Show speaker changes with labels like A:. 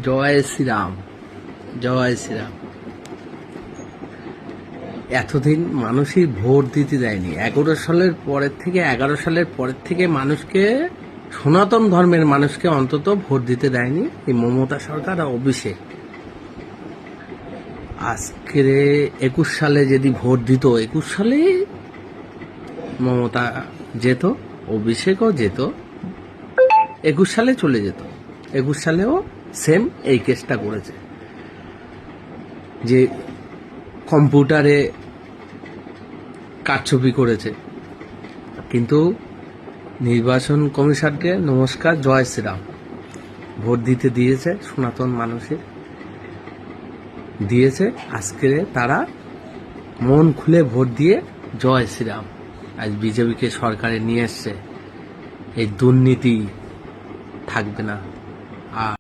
A: জয় শ্রীরাম, জয় শ্রীরাম। এতদিন মানুষই ভোট দিতে দেয়নি। 11 সালের পরের থেকে মানুষকে, সনাতন ধর্মের মানুষকে অন্তত ভোট দিতে দেয়নি এই মমতা সরকার আর অভিষেক। আজকে 21 সালে যদি ভোট দিত, 21 সালে মমতা যেত, অভিষেকও যেত, 21 সালে চলে যেত। 21 সালেও সেম এই কেসটা করেছে যে কম্পিউটারে কারচুপি করেছে। কিন্তু নির্বাচন কমিশনকে নমস্কার, জয় শ্রীরাম। ভোট দিতে দিয়েছে, সনাতন মানুষের দিয়েছে। আজকে তারা মন খুলে ভোট দিয়ে জয় শ্রীরাম। আজ বিজেপিকে সরকারে নিয়ে এসছে, এই দুর্নীতি থাকবে না। আর